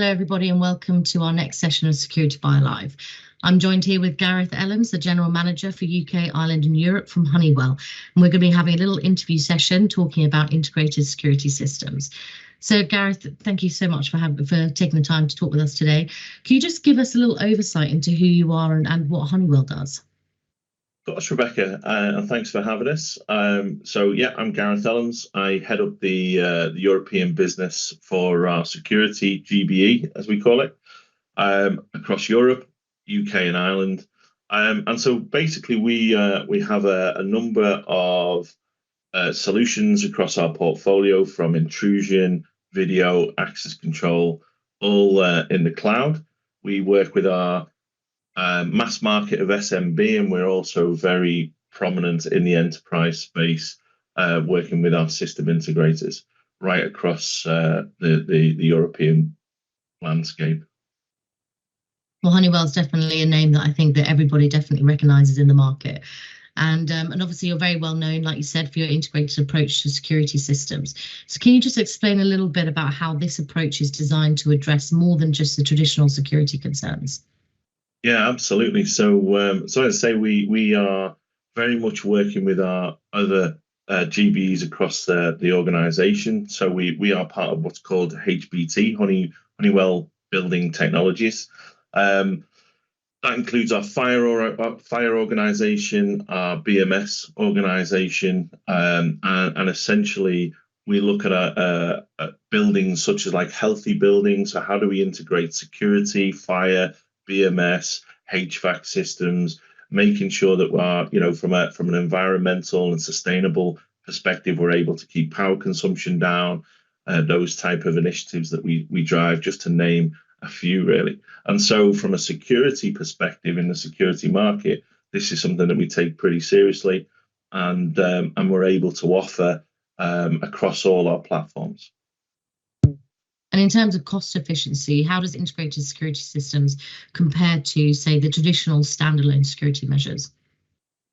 Hello, everybody, and welcome to our next session of Security by Live. I'm joined here with Gareth Ellams, the General Manager for UK, Ireland and Europe from Honeywell. And we're going to be having a little interview session talking about integrated security systems. So, Gareth, thank you so much for taking the time to talk with us today. Can you just give us a little oversight into who you are and what Honeywell does? Of course, Rebecca, and thanks for having us. I'm Gareth Ellams. I head up the European business for our security, GBE, as we call it, across Europe, UK and Ireland. And so basically we have a number of solutions across our portfolio, from intrusion, video, access control, all in the cloud. We work with our mass market of SMB, and we're also very prominent in the enterprise space, working with our system integrators right across the European landscape. Well, Honeywell is definitely a name that I think that everybody definitely recognises in the market. And obviously you're very well known, like you said, for your integrated approach to security systems. So can you just explain a little bit about how this approach is designed to address more than just the traditional security concerns? Yeah, absolutely. So as I say, we are very much working with our other GBs across the organization. So we are part of what's called HBT, Honeywell Building Technologies. That includes our fire organization, our BMS organization, and essentially we look at buildings such as like healthy buildings. So how do we integrate security, fire, BMS, HVAC systems, making sure that we're, from an environmental and sustainable perspective, we're able to keep power consumption down, those type of initiatives that we drive, just to name a few, really. And so from a security perspective in the security market, this is something that we take pretty seriously, and we're able to offer across all our platforms. And in terms of cost efficiency, how does integrated security systems compare to, say, the traditional standalone security measures?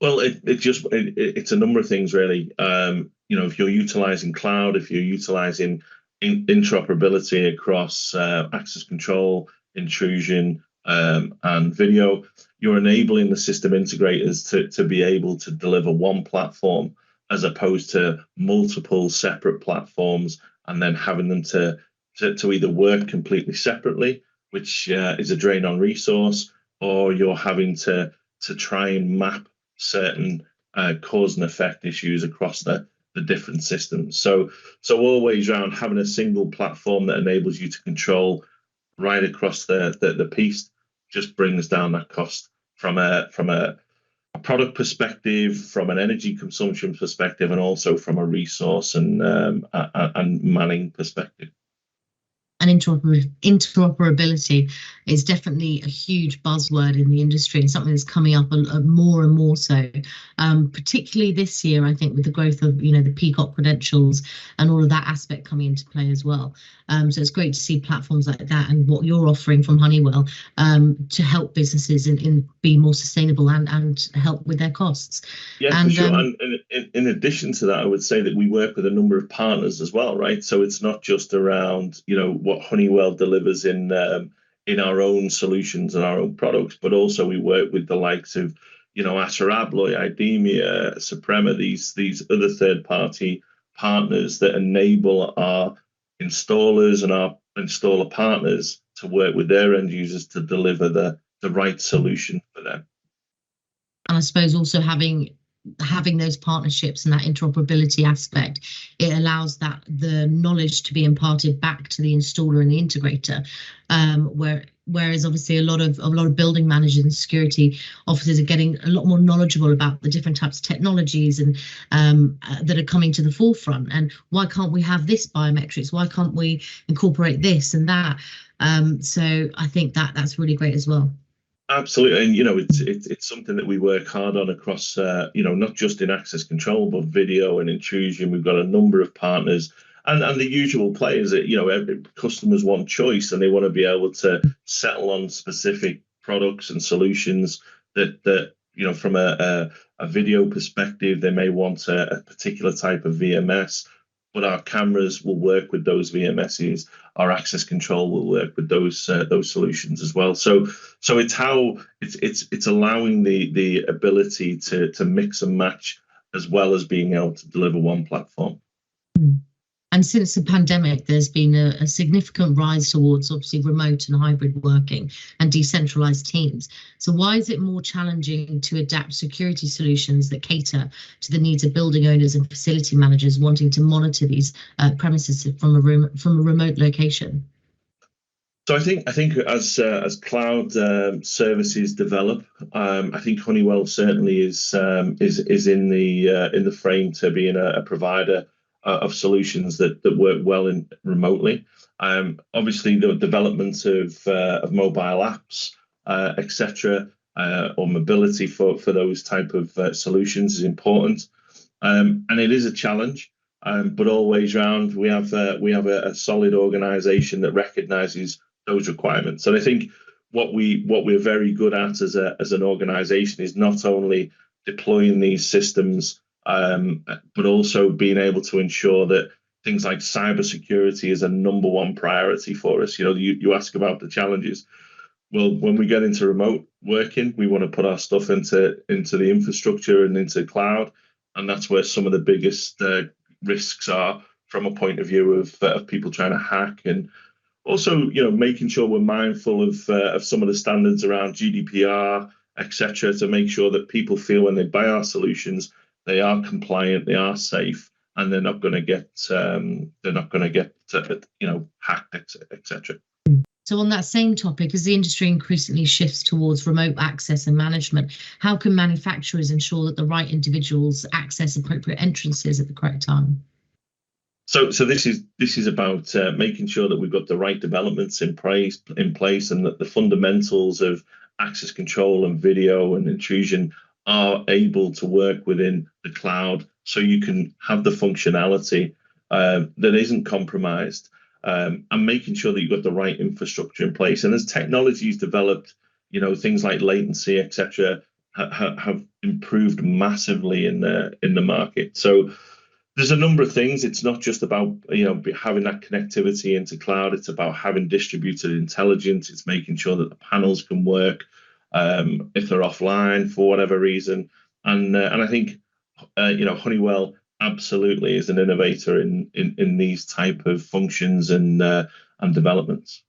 Well, it's a number of things, really. If you're utilizing cloud, if you're utilizing interoperability across access control, intrusion, and video, you're enabling the system integrators to be able to deliver one platform as opposed to multiple separate platforms, and then having them to either work completely separately, which is a drain on resource, or you're having to try and map certain cause and effect issues across the different systems. So always around having a single platform that enables you to control right across the piece just brings down that cost from a product perspective, from an energy consumption perspective, and also from a resource and manning perspective. And interoperability is definitely a huge buzzword in the industry, and something that's coming up more and more so, particularly this year, I think, with the growth of the Peacock credentials and all of that aspect coming into play as well. So it's great to see platforms like that and what you're offering from Honeywell to help businesses in be more sustainable and help with their costs. Yeah, for sure. And in addition to that, I would say that we work with a number of partners as well, right? So it's not just around what Honeywell delivers in our own solutions and our own products, but also we work with the likes of Acer Abloy, IDEMIA, Suprema, these other third-party partners that enable our installers and our installer partners to work with their end users to deliver the right solution for them. And I suppose also having those partnerships and that interoperability aspect, it allows the knowledge to be imparted back to the installer and the integrator, whereas obviously a lot of building managers and security officers are getting a lot more knowledgeable about the different types of technologies and that are coming to the forefront. And why can't we have this biometrics? Why can't we incorporate this and that? So I think that's really great as well. Absolutely, and it's something that we work hard on across, not just in access control, but video and intrusion. We've got a number of partners, and the usual players that customers want choice, and they want to be able to settle on specific products and solutions that from a video perspective, they may want a particular type of VMS. but our cameras will work with those VMSs. Our access control will work with those solutions as well. So it's allowing the ability to mix and match, as well as being able to deliver one platform. And since the pandemic, there's been a significant rise towards obviously remote and hybrid working and decentralized teams. So why is it more challenging to adapt security solutions that cater to the needs of building owners and facility managers wanting to monitor these premises from a remote location? So I think as cloud services develop, I think Honeywell certainly is in the frame to being a provider of solutions that work well in remotely. Obviously, the development of mobile apps, etc., or mobility for those type of solutions is important, and it is a challenge. But always round, we have a solid organisation that recognises those requirements. And I think what we're very good at as an organisation is not only deploying these systems, but also being able to ensure that things like cybersecurity is a number one priority for us. You ask about the challenges. Well, when we get into remote working, we want to put our stuff into the infrastructure and into cloud, and that's where some of the biggest risks are from a point of view of people trying to hack, and also making sure we're mindful of some of the standards around GDPR, etc., to make sure that people feel when they buy our solutions they are compliant, they are safe, and they're not going to get hacked, etc. So on that same topic, as the industry increasingly shifts towards remote access and management, how can manufacturers ensure that the right individuals access appropriate entrances at the correct time? So this is about making sure that we've got the right developments in place, and that the fundamentals of access control and video and intrusion are able to work within the cloud, so you can have the functionality that isn't compromised, and making sure that you've got the right infrastructure in place. And as technology's developed, things like latency, etc., have improved massively in the market. So there's a number of things. It's not just about having that connectivity into cloud. It's about having distributed intelligence. It's making sure that the panels can work if they're offline for whatever reason. And I think Honeywell absolutely is an innovator in these type of functions and developments.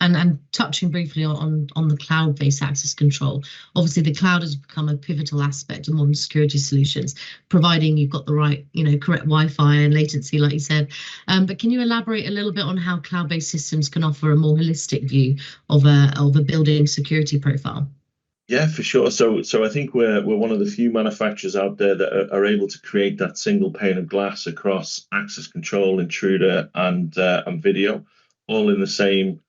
And touching briefly on the cloud-based access control, obviously the cloud has become a pivotal aspect of modern security solutions, providing you've got the right, correct Wi-Fi and latency, like you said. But can you elaborate a little bit on how cloud-based systems can offer a more holistic view of a building security profile? Yeah, for sure. So I think we're one of the few manufacturers out there that are able to create that single pane of glass across access control, intruder, and video, all in the same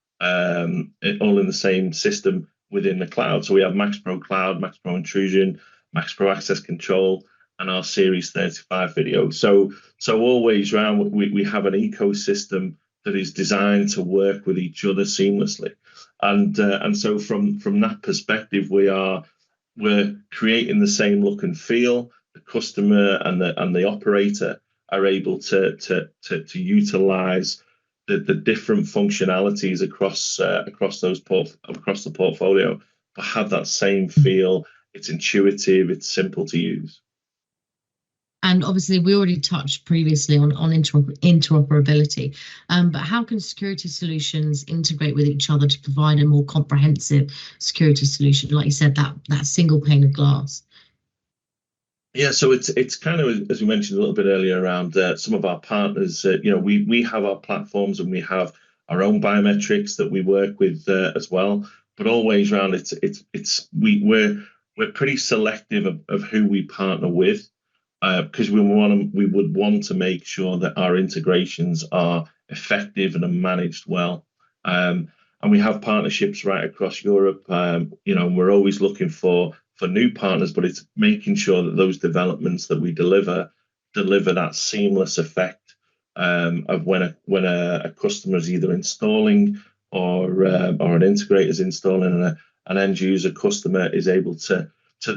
system within the cloud. So we have Max Pro Cloud, Max Pro Intrusion, Max Pro Access Control, and our Series 35 video. So always round, we have an ecosystem that is designed to work with each other seamlessly. And so from that perspective, we're creating the same look and feel. The customer and the operator are able to utilize the different functionalities across the portfolio, but have that same feel. It's intuitive, it's simple to use. And obviously, we already touched previously on interoperability, but how can security solutions integrate with each other to provide a more comprehensive security solution? Like you said, that single pane of glass. Yeah, so it's kind of, as we mentioned a little bit earlier, around some of our partners. We have our platforms and we have our own biometrics that we work with as well. But always around, we're pretty selective of who we partner with, because we would want to make sure that our integrations are effective and are managed well. And we have partnerships right across Europe. We're always looking for new partners, but it's making sure that those developments that we deliver that seamless effect of when a customer is either installing or an integrator is installing, and an end user customer is able to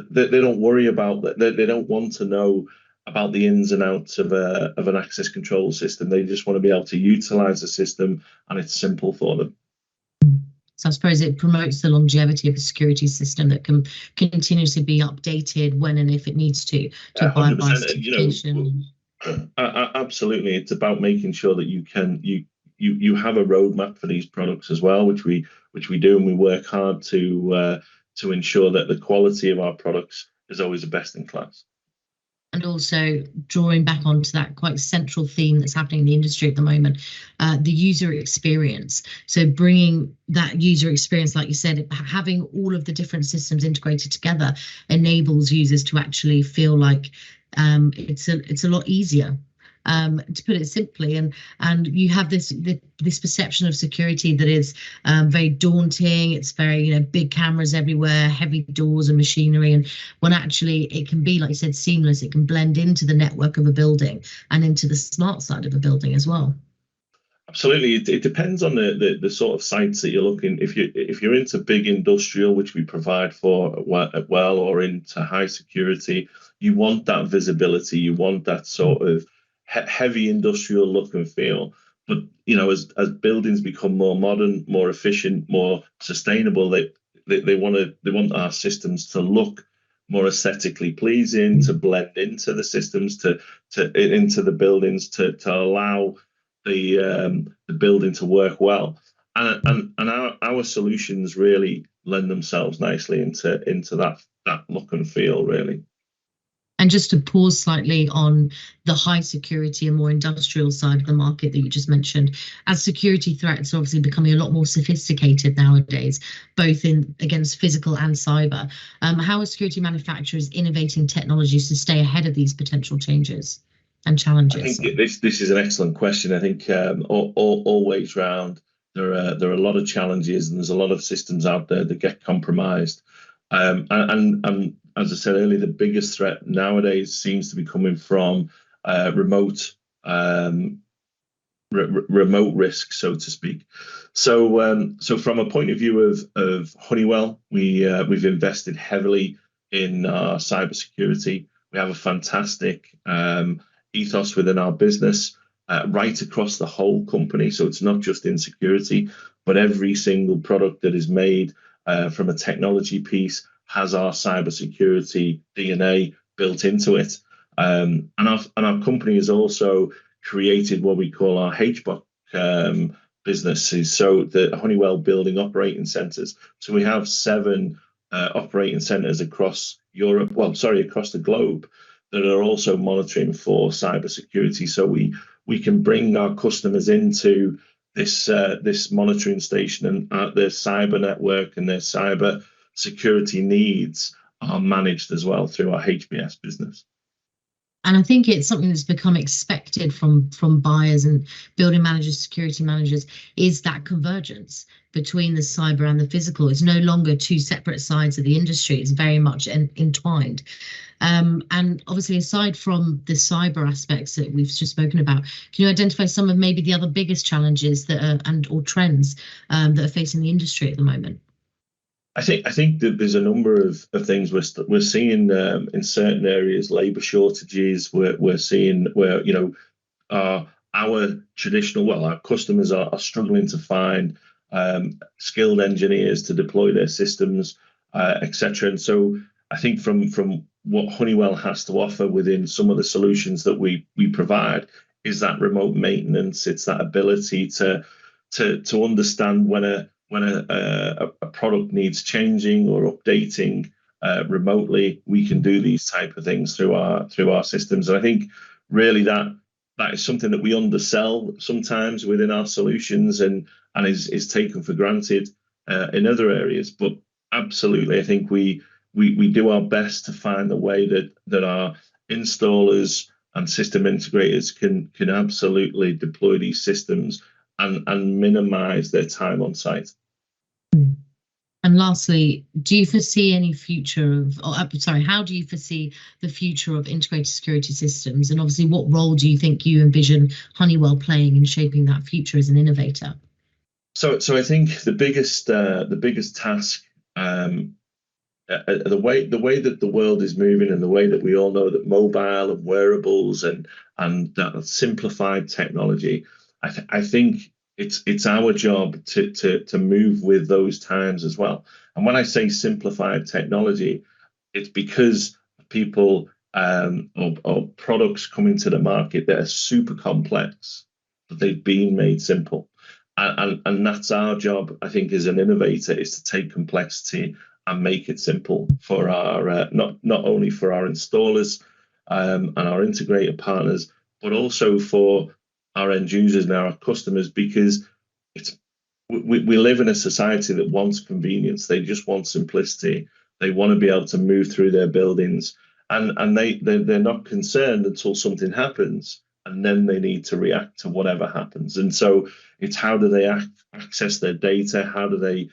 they don't worry about that. They don't want to know about the ins and outs of an access control system. They just want to be able to utilize the system, and it's simple for them. So I suppose it promotes the longevity of a security system that can continuously be updated when and if it needs to abide by 100%. certification. Absolutely, it's about making sure that you have a roadmap for these products as well, which we do, and we work hard to ensure that the quality of our products is always the best in class. And also drawing back onto that quite central theme that's happening in the industry at the moment, the user experience. So bringing that user experience, like you said, having all of the different systems integrated together enables users to actually feel like it's a lot easier. To put it simply, and you have this perception of security that is very daunting. It's very, big cameras everywhere, heavy doors and machinery, and when actually it can be, like you said, seamless. It can blend into the network of a building and into the smart side of a building as well. Absolutely, it depends on the sort of sites that you're looking. If you're into big industrial, which we provide for well, or into high security, you want that visibility. You want that sort of heavy industrial look and feel. But as buildings become more modern, more efficient, more sustainable, they want our systems to look more aesthetically pleasing, to blend into the systems, to into the buildings, to allow the building to work well. And our solutions really lend themselves nicely into that look and feel, really. And just to pause slightly on the high security and more industrial side of the market that you just mentioned, as security threats are obviously becoming a lot more sophisticated nowadays, both against physical and cyber, how are security manufacturers innovating technologies to stay ahead of these potential changes and challenges? I think this is an excellent question. I think always round there are a lot of challenges, and there's a lot of systems out there that get compromised. And as I said earlier, the biggest threat nowadays seems to be coming from remote risk, so to speak. So from a point of view of Honeywell, we've invested heavily in our cybersecurity. We have a fantastic ethos within our business, right across the whole company. So it's not just in security, but every single product that is made from a technology piece has our cybersecurity DNA built into it. And our company has also created what we call our HBOC businesses, so the Honeywell Building Operating Centers. So we have 7 operating centers across Europe, across the globe, that are also monitoring for cybersecurity. So we can bring our customers into this monitoring station, and their cyber network and their cyber security needs are managed as well through our HBS business. And I think it's something that's become expected from buyers and building managers, security managers, is that convergence between the cyber and the physical. It's no longer 2 separate sides of the industry. It's very much entwined. And obviously, aside from the cyber aspects that we've just spoken about, can you identify some of maybe the other biggest challenges that are, or trends that are facing the industry at the moment? I think that there's a number of things we're seeing in certain areas. Labor shortages. We're seeing where our traditional, our customers are struggling to find skilled engineers to deploy their systems, etc. And so I think from what Honeywell has to offer within some of the solutions that we provide is that remote maintenance. It's that ability to understand when a product needs changing or updating remotely. We can do these type of things through our systems. And I think really that is something that we undersell sometimes within our solutions, and is taken for granted in other areas. But absolutely, I think we do our best to find the way that our installers and system integrators can absolutely deploy these systems and minimize their time on site. And lastly, do you foresee any future of, how do you foresee the future of integrated security systems? And obviously, what role do you think you envision Honeywell playing in shaping that future as an innovator? So I think the biggest task the way that the world is moving, and the way that we all know that mobile and wearables and that simplified technology, I think it's our job to move with those times as well. And when I say simplified technology, it's because people or products coming to the market that are super complex, but they've been made simple. And that's our job, I think, as an innovator, is to take complexity and make it simple for our not only for our installers and our integrator partners, but also for our end users and our customers, because we live in a society that wants convenience. They just want simplicity. They want to be able to move through their buildings, and they're not concerned until something happens, and then they need to react to whatever happens. And so it's how do they access their data? How do they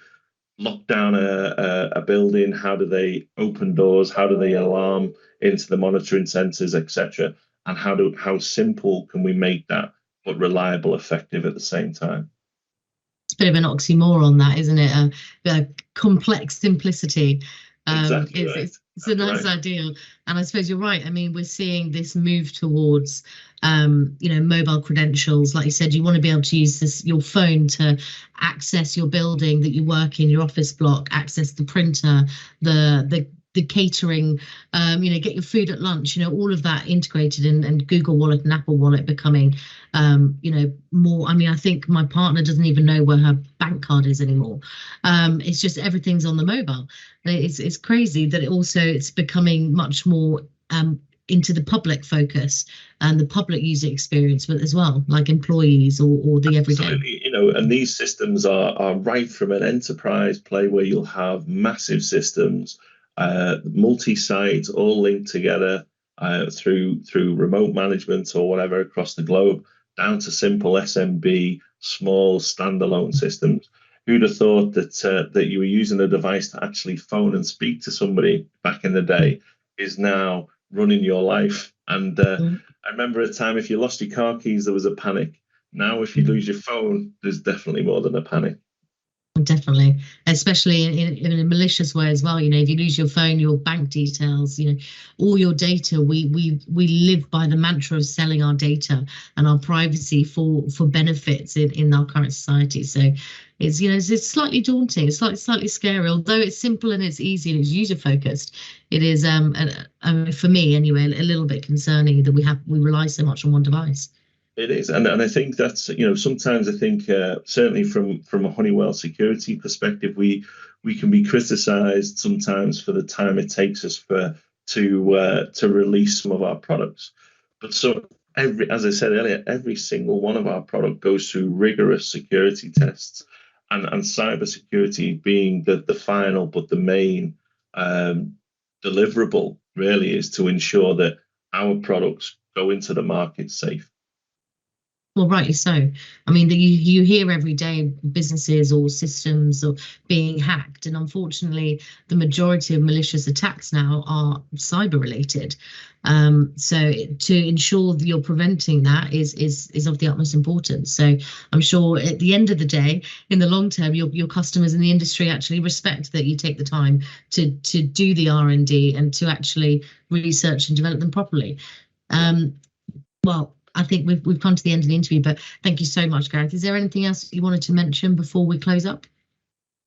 lock down a building? How do they open doors? How do they alarm into the monitoring centers, etc.? And how simple can we make that, but reliable, effective at the same time? It's a bit of an oxymoron, that, isn't it? A complex simplicity. Exactly right. It's a nice ideal, and I suppose you're right. I mean, we're seeing this move towards, mobile credentials. Like you said, you want to be able to use your phone to access your building that you work in, your office block, access the printer, the catering, get your food at lunch, all of that integrated, and Google Wallet and Apple Wallet becoming, more. I mean, I think my partner doesn't even know where her bank card is anymore. It's just everything's on the mobile. It's crazy that it's becoming much more into the public focus and the public user experience, but as well, like employees or the everyday. Absolutely, and these systems are right from an enterprise play where you'll have massive systems, multi-site, all linked together through remote management or whatever across the globe, down to simple SMB, small standalone systems. Who'd have thought that you were using a device to actually phone and speak to somebody back in the day is now running your life? And I remember a time, if you lost your car keys, there was a panic. Now, if you lose your phone, there's definitely more than a panic. Definitely, especially in a malicious way as well. If you lose your phone, your bank details, all your data. We live by the mantra of selling our data and our privacy for benefits in our current society. So it's slightly daunting. It's slightly scary, although it's simple and it's easy and it's user focused. It is for me anyway, a little bit concerning that we rely so much on one device. It is, and I think that's, sometimes I think certainly from a Honeywell security perspective, we can be criticised sometimes for the time it takes us to release some of our products. But so as I said earlier, every single one of our product goes through rigorous security tests, and cybersecurity being the final but the main deliverable really is to ensure that our products go into the market safe. Well, rightly so. I mean, you hear every day businesses or systems or being hacked, and unfortunately, the majority of malicious attacks now are cyber related. So to ensure that you're preventing that is of the utmost importance. So I'm sure at the end of the day, in the long term, your customers in the industry actually respect that you take the time to do the R&D and to actually research and develop them properly. Well, I think we've come to the end of the interview, but thank you so much, Gareth. Is there anything else you wanted to mention before we close up?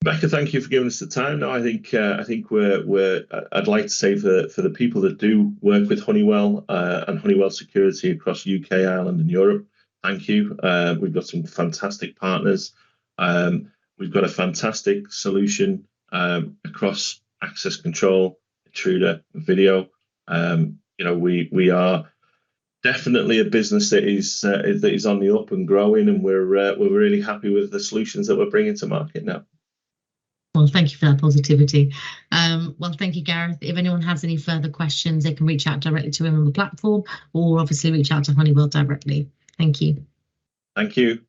Becca, thank you for giving us the time. No, I think I'd like to say for the people that do work with Honeywell and Honeywell Security across UK, Ireland, and Europe, thank you. We've got some fantastic partners. We've got a fantastic solution across access control, intruder, video. We are definitely a business that is on the up and growing, and we're really happy with the solutions that we're bringing to market now. Well, thank you for that positivity. Well, thank you, Gareth. If anyone has any further questions, they can reach out directly to him on the platform, or obviously reach out to Honeywell directly. Thank you. Thank you.